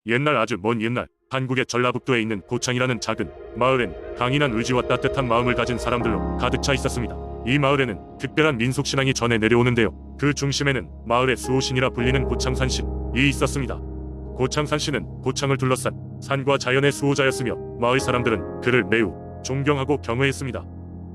옛날 아주 먼 옛날 한국의 전라북도에 있는 고창이라는 작은 마을엔 강인한 의지와 따뜻한 마음을 가진 사람들로 가득 차 있었습니다. 이 마을에는 특별한 민속신앙이 전해 내려오는데요. 그 중심에는 마을의 수호신이라 불리는 고창산신이 있었습니다. 고창산신은 고창을 둘러싼 산과 자연의 수호자였으며 마을 사람들은 그를 매우 존경하고 경외했습니다.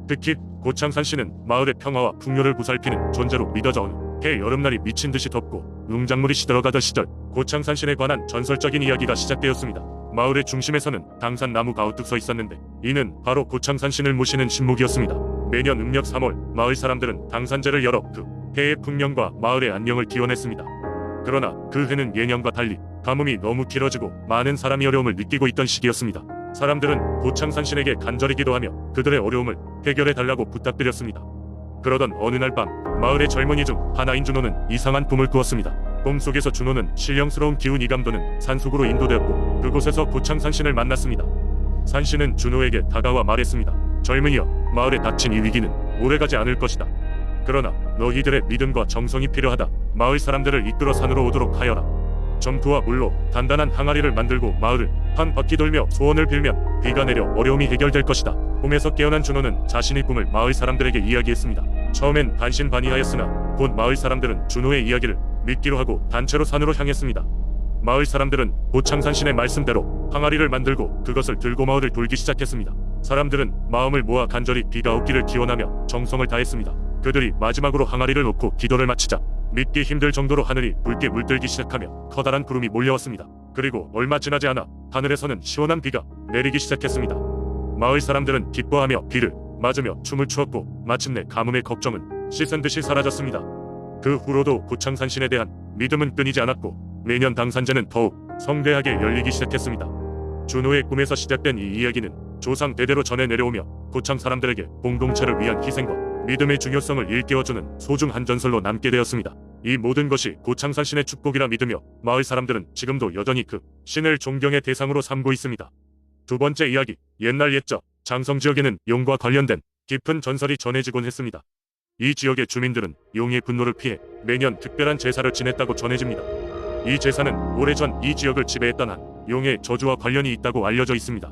특히 고창산신은 마을의 평화와 풍요를 보살피는 존재로 믿어져 오는 해 여름날이 미친 듯이 덥고 농작물이 시들어가던 시절 고창산신에 관한 전설적인 이야기가 시작되었습니다. 마을의 중심에서는 당산나무 가우뚝 서 있었는데 이는 바로 고창산신을 모시는 신목이었습니다. 매년 음력 3월 마을 사람들은 당산제를 열어 그 해의 풍년과 마을의 안녕을 기원했습니다. 그러나 그 해는 예년과 달리 가뭄이 너무 길어지고 많은 사람이 어려움을 느끼고 있던 시기였습니다. 사람들은 고창산신에게 간절히 기도하며 그들의 어려움을 해결해달라고 부탁드렸습니다. 그러던 어느 날 밤 마을의 젊은이 중 하나인 준호는 이상한 꿈을 꾸었습니다. 꿈속에서 준호는 신령스러운 기운이 감도는 산속으로 인도되었고 그곳에서 고창산신을 만났습니다. 산신은 준호에게 다가와 말했습니다. 젊은이여, 마을에 닥친 이 위기는 오래가지 않을 것이다. 그러나 너희들의 믿음과 정성이 필요하다. 마을 사람들을 이끌어 산으로 오도록 하여라. 점토와 물로 단단한 항아리를 만들고 마을을 한 바퀴 돌며 소원을 빌면 비가 내려 어려움이 해결될 것이다. 꿈에서 깨어난 준호는 자신의 꿈을 마을 사람들에게 이야기했습니다. 처음엔 반신반의하였으나 곧 마을 사람들은 준호의 이야기를 믿기로 하고 단체로 산으로 향했습니다. 마을 사람들은 고창산신의 말씀대로 항아리를 만들고 그것을 들고 마을을 돌기 시작했습니다. 사람들은 마음을 모아 간절히 비가 오기를 기원하며 정성을 다했습니다. 그들이 마지막으로 항아리를 놓고 기도를 마치자 믿기 힘들 정도로 하늘이 붉게 물들기 시작하며 커다란 구름이 몰려왔습니다. 그리고 얼마 지나지 않아 하늘에서는 시원한 비가 내리기 시작했습니다. 마을 사람들은 기뻐하며 비를 맞으며 춤을 추었고 마침내 가뭄의 걱정은 씻은 듯이 사라졌습니다. 그 후로도 고창산신에 대한 믿음은 끊이지 않았고 매년 당산제는 더욱 성대하게 열리기 시작했습니다. 준호의 꿈에서 시작된 이 이야기는 조상 대대로 전해 내려오며 고창 사람들에게 공동체를 위한 희생과 믿음의 중요성을 일깨워주는 소중한 전설로 남게 되었습니다. 이 모든 것이 고창산신의 축복이라 믿으며 마을 사람들은 지금도 여전히 그 신을 존경의 대상으로 삼고 있습니다. 두 번째 이야기, 옛날 옛적 장성 지역에는 용과 관련된 깊은 전설이 전해지곤 했습니다. 이 지역의 주민들은 용의 분노를 피해 매년 특별한 제사를 지냈다고 전해집니다. 이 제사는 오래전 이 지역을 지배했던 한 용의 저주와 관련이 있다고 알려져 있습니다.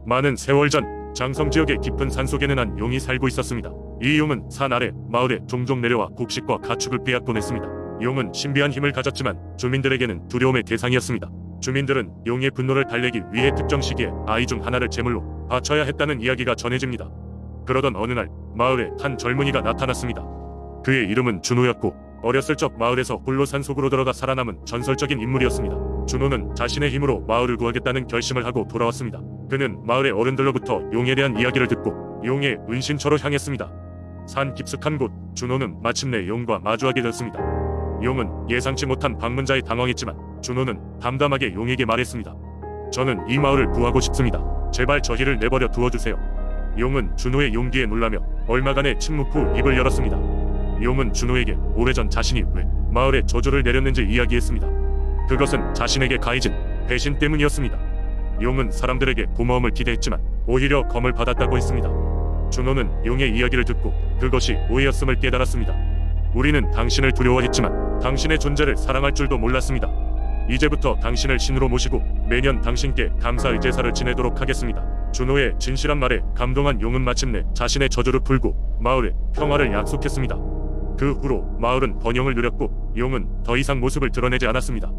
많은 세월 전 장성 지역의 깊은 산속에는 한 용이 살고 있었습니다. 이 용은 산 아래 마을에 종종 내려와 곡식과 가축을 빼앗곤 했습니다. 용은 신비한 힘을 가졌지만 주민들에게는 두려움의 대상이었습니다. 주민들은 용의 분노를 달래기 위해 특정 시기에 아이 중 하나를 제물로 바쳐야 했다는 이야기가 전해집니다. 그러던 어느 날 마을에 한 젊은이가 나타났습니다. 그의 이름은 준호였고 어렸을 적 마을에서 홀로 산속으로 들어가 살아남은 전설적인 인물이었습니다. 준호는 자신의 힘으로 마을을 구하겠다는 결심을 하고 돌아왔습니다. 그는 마을의 어른들로부터 용에 대한 이야기를 듣고 용의 은신처로 향했습니다. 산 깊숙한 곳 준호는 마침내 용과 마주하게 됐습니다. 용은 예상치 못한 방문자에 당황했지만 준호는 담담하게 용에게 말했습니다. 저는 이 마을을 구하고 싶습니다. 제발 저희를 내버려 두어주세요. 용은 준호의 용기에 놀라며 얼마간의 침묵 후 입을 열었습니다. 용은 준호에게 오래전 자신이 왜 마을에 저주를 내렸는지 이야기했습니다. 그것은 자신에게 가해진 배신 때문이었습니다. 용은 사람들에게 고마움을 기대했지만 오히려 검을 받았다고 했습니다. 준호는 용의 이야기를 듣고 그것이 오해였음을 깨달았습니다. 우리는 당신을 두려워했지만 당신의 존재를 사랑할 줄도 몰랐습니다. 이제부터 당신을 신으로 모시고 매년 당신께 감사의 제사를 지내도록 하겠습니다. 준호의 진실한 말에 감동한 용은 마침내 자신의 저주를 풀고 마을에 평화를 약속했습니다. 그 후로 마을은 번영을 누렸고 용은 더 이상 모습을 드러내지 않았습니다.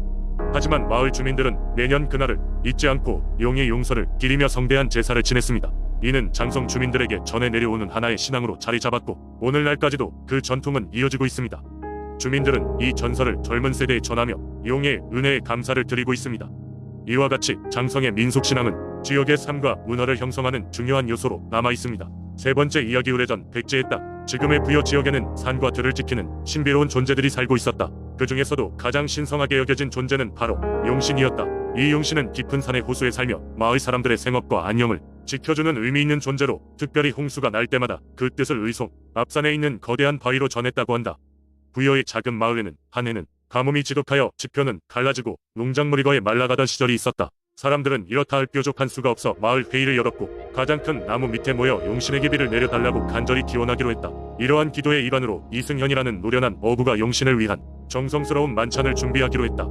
하지만 마을 주민들은 매년 그날을 잊지 않고 용의 용서를 기리며 성대한 제사를 지냈습니다. 이는 장성 주민들에게 전해 내려오는 하나의 신앙으로 자리 잡았고 오늘날까지도 그 전통은 이어지고 있습니다. 주민들은 이 전설을 젊은 세대에 전하며 용의 은혜에 감사를 드리고 있습니다. 이와 같이 장성의 민속신앙은 지역의 삶과 문화를 형성하는 중요한 요소로 남아 있습니다. 세 번째 이야기, 오래전 백제의 땅 지금의 부여 지역에는 산과 들을 지키는 신비로운 존재들이 살고 있었다. 그 중에서도 가장 신성하게 여겨진 존재는 바로 용신이었다. 이 용신은 깊은 산의 호수에 살며 마을 사람들의 생업과 안녕을 지켜주는 의미 있는 존재로 특별히 홍수가 날 때마다 그 뜻을 의송 앞산에 있는 거대한 바위로 전했다고 한다. 부여의 작은 마을에는 한 해는 가뭄이 지독하여 지표는 갈라지고 농작물이 거의 말라가던 시절이 있었다. 사람들은 이렇다 할 뾰족한 수가 없어 마을 회의를 열었고 가장 큰 나무 밑에 모여 용신에게 비를 내려달라고 간절히 기원하기로 했다. 이러한 기도의 일환으로 이승현이라는 노련한 어부가 용신을 위한 정성스러운 만찬을 준비하기로 했다.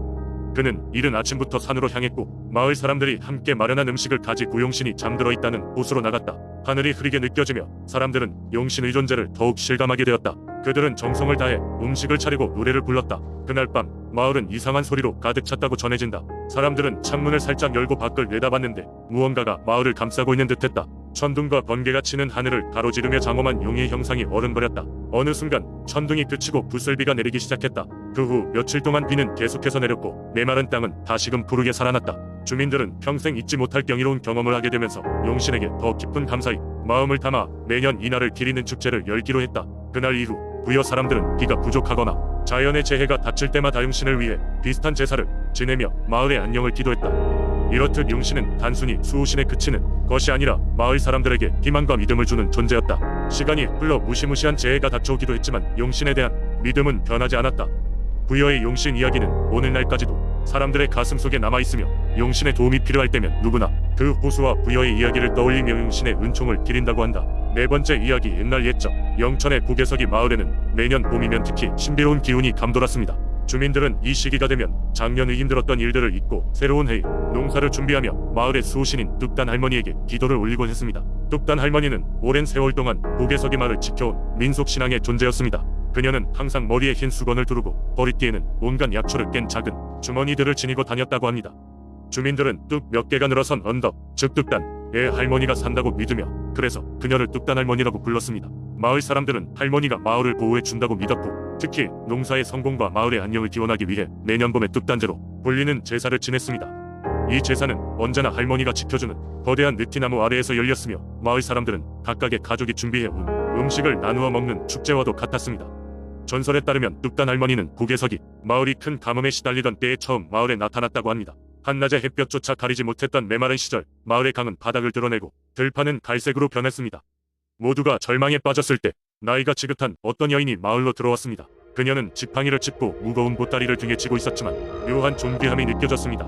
그는 이른 아침부터 산으로 향했고 마을 사람들이 함께 마련한 음식을 가지고 용신이 잠들어 있다는 곳으로 나갔다. 하늘이 흐리게 느껴지며 사람들은 용신의 존재를 더욱 실감하게 되었다. 그들은 정성을 다해 음식을 차리고 노래를 불렀다. 그날 밤 마을은 이상한 소리로 가득 찼다고 전해진다. 사람들은 창문을 살짝 열고 밖을 내다봤는데 무언가가 마을을 감싸고 있는 듯했다. 천둥과 번개가 치는 하늘을 가로지르며 장엄한 용의 형상이 어른거렸다. 어느 순간 천둥이 그치고 부슬비가 내리기 시작했다. 그 후 며칠 동안 비는 계속해서 내렸고 메마른 땅은 다시금 푸르게 살아났다. 주민들은 평생 잊지 못할 경이로운 경험을 하게 되면서 용신에게 더 깊은 감사의 마음을 담아 매년 이날을 기리는 축제를 열기로 했다. 그날 이후 부여 사람들은 비가 부족하거나 자연의 재해가 닥칠 때마다 용신을 위해 비슷한 제사를 지내며 마을의 안녕을 기도했다. 이렇듯 용신은 단순히 수호신에 그치는 것이 아니라 마을 사람들에게 희망과 믿음을 주는 존재였다. 시간이 흘러 무시무시한 재해가 닥쳐오기도 했지만 용신에 대한 믿음은 변하지 않았다. 부여의 용신 이야기는 오늘날까지도 사람들의 가슴 속에 남아있으며 용신의 도움이 필요할 때면 누구나 그 호수와 부여의 이야기를 떠올리며 용신의 은총을 기린다고 한다. 네 번째 이야기. 옛날 옛적 영천의 고개석이 마을에는 매년 봄이면 특히 신비로운 기운이 감돌았습니다. 주민들은 이 시기가 되면 작년에 힘들었던 일들을 잊고 새로운 해의 농사를 준비하며 마을의 수호신인 뚝단 할머니에게 기도를 올리곤 했습니다. 뚝단 할머니는 오랜 세월 동안 고개석이 마을을 지켜온 민속신앙의 존재였습니다. 그녀는 항상 머리에 흰 수건을 두르고 허리띠에는 온갖 약초를 깬 작은 주머니들을 지니고 다녔다고 합니다. 주민들은 뚝 몇 개가 늘어선 언덕, 즉 뚝단의 할머니가 산다고 믿으며 그래서 그녀를 뚝단 할머니라고 불렀습니다. 마을 사람들은 할머니가 마을을 보호해 준다고 믿었고 특히 농사의 성공과 마을의 안녕을 기원하기 위해 매년 봄에 뚝단제로 불리는 제사를 지냈습니다. 이 제사는 언제나 할머니가 지켜주는 거대한 느티나무 아래에서 열렸으며 마을 사람들은 각각의 가족이 준비해온 음식을 나누어 먹는 축제와도 같았습니다. 전설에 따르면 뚝단 할머니는 고개석이 마을이 큰 가뭄에 시달리던 때에 처음 마을에 나타났다고 합니다. 한낮에 햇볕조차 가리지 못했던 메마른 시절 마을의 강은 바닥을 드러내고 들판은 갈색으로 변했습니다. 모두가 절망에 빠졌을 때 나이가 지긋한 어떤 여인이 마을로 들어왔습니다. 그녀는 지팡이를 짚고 무거운 보따리를 등에 지고 있었지만 묘한 존귀함이 느껴졌습니다.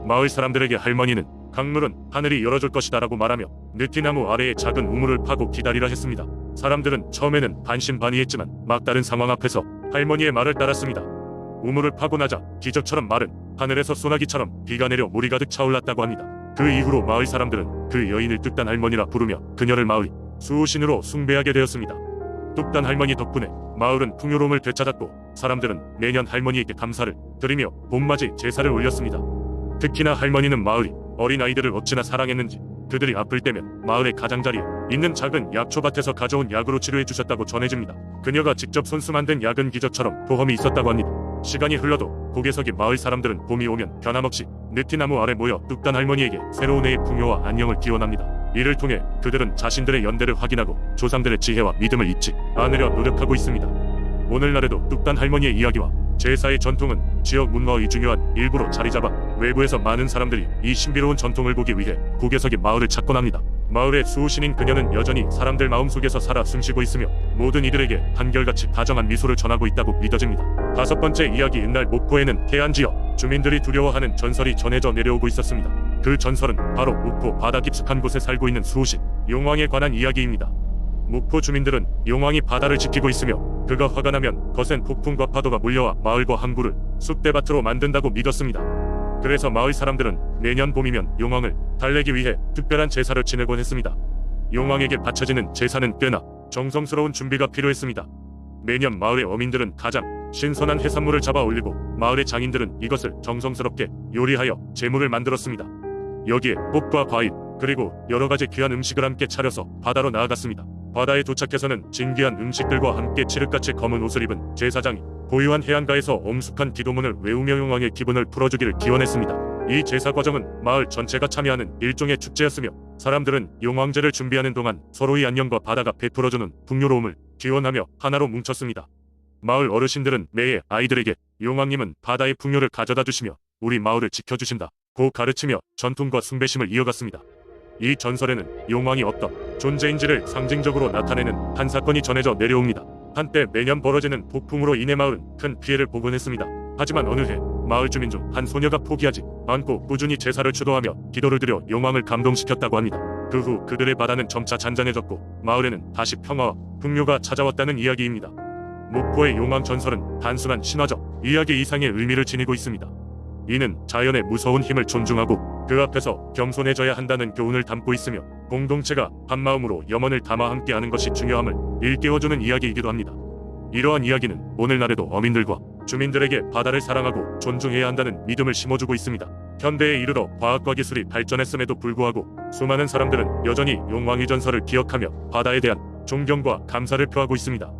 마을 사람들에게 할머니는 강물은 하늘이 열어줄 것이다 라고 말하며 느티나무 아래에 작은 우물을 파고 기다리라 했습니다. 사람들은 처음에는 반신반의했지만 막다른 상황 앞에서 할머니의 말을 따랐습니다. 우물을 파고 나자 기적처럼 마른 하늘에서 소나기처럼 비가 내려 물이 가득 차올랐다고 합니다. 그 이후로 마을 사람들은 그 여인을 뚝단 할머니라 부르며 그녀를 마을의 수호신으로 숭배하게 되었습니다. 뚝단 할머니 덕분에 마을은 풍요로움을 되찾았고 사람들은 매년 할머니에게 감사를 드리며 봄맞이 제사를 올렸습니다. 특히나 할머니는 마을이 어린아이들을 어찌나 사랑했는지 그들이 아플 때면 마을의 가장자리에 있는 작은 약초밭에서 가져온 약으로 치료해 주셨다고 전해집니다. 그녀가 직접 손수 만든 약은 기적처럼 보험이 있었다고 합니다. 시간이 흘러도 고개석이 마을 사람들은 봄이 오면 변함없이 느티나무 아래 모여 뚝단 할머니에게 새로운 해의 풍요와 안녕을 기원합니다. 이를 통해 그들은 자신들의 연대를 확인하고 조상들의 지혜와 믿음을 잊지 않으려 노력하고 있습니다. 오늘날에도 뚝단 할머니의 이야기와 제사의 전통은 지역 문화의 중요한 일부로 자리잡아 외부에서 많은 사람들이 이 신비로운 전통을 보기 위해 고개석이 마을을 찾곤 합니다. 마을의 수호신인 그녀는 여전히 사람들 마음속에서 살아 숨쉬고 있으며 모든 이들에게 한결같이 다정한 미소를 전하고 있다고 믿어집니다. 다섯 번째 이야기. 옛날 목포에는 태안 지역 주민들이 두려워하는 전설이 전해져 내려오고 있었습니다. 그 전설은 바로 목포 바다 깊숙한 곳에 살고 있는 수호신 용왕에 관한 이야기입니다. 목포 주민들은 용왕이 바다를 지키고 있으며 그가 화가 나면 거센 폭풍과 파도가 몰려와 마을과 항구를 쑥대밭으로 만든다고 믿었습니다. 그래서 마을 사람들은 매년 봄이면 용왕을 달래기 위해 특별한 제사를 지내곤 했습니다. 용왕에게 바쳐지는 제사는 꽤나 정성스러운 준비가 필요했습니다. 매년 마을의 어민들은 가장 신선한 해산물을 잡아 올리고 마을의 장인들은 이것을 정성스럽게 요리하여 제물을 만들었습니다. 여기에 꽃과 과일 그리고 여러가지 귀한 음식을 함께 차려서 바다로 나아갔습니다. 바다에 도착해서는 진귀한 음식들과 함께 칠흑같이 검은 옷을 입은 제사장이 고요한 해안가에서 엄숙한 기도문을 외우며 용왕의 기분을 풀어주기를 기원했습니다. 이 제사 과정은 마을 전체가 참여하는 일종의 축제였으며 사람들은 용왕제를 준비하는 동안 서로의 안녕과 바다가 베풀어주는 풍요로움을 기원하며 하나로 뭉쳤습니다. 마을 어르신들은 매해 아이들에게 용왕님은 바다의 풍요를 가져다 주시며 우리 마을을 지켜주신다 고 가르치며 전통과 숭배심을 이어갔습니다. 이 전설에는 용왕이 어떤 존재인지를 상징적으로 나타내는 한 사건이 전해져 내려옵니다. 한때 매년 벌어지는 폭풍으로 인해 마을은 큰 피해를 보곤 했습니다. 하지만 어느 해 마을 주민 중 한 소녀가 포기하지 않고 꾸준히 제사를 추도하며 기도를 드려 용왕을 감동시켰다고 합니다. 그 후 그들의 바다는 점차 잔잔해졌고 마을에는 다시 평화와 풍요가 찾아왔다는 이야기입니다. 목포의 용왕 전설은 단순한 신화적 이야기 이상의 의미를 지니고 있습니다. 이는 자연의 무서운 힘을 존중하고 그 앞에서 겸손해져야 한다는 교훈을 담고 있으며 공동체가 한마음으로 염원을 담아 함께하는 것이 중요함을 일깨워주는 이야기이기도 합니다. 이러한 이야기는 오늘날에도 어민들과 주민들에게 바다를 사랑하고 존중해야 한다는 믿음을 심어주고 있습니다. 현대에 이르러 과학과 기술이 발전했음에도 불구하고 수많은 사람들은 여전히 용왕의 전설을 기억하며 바다에 대한 존경과 감사를 표하고 있습니다.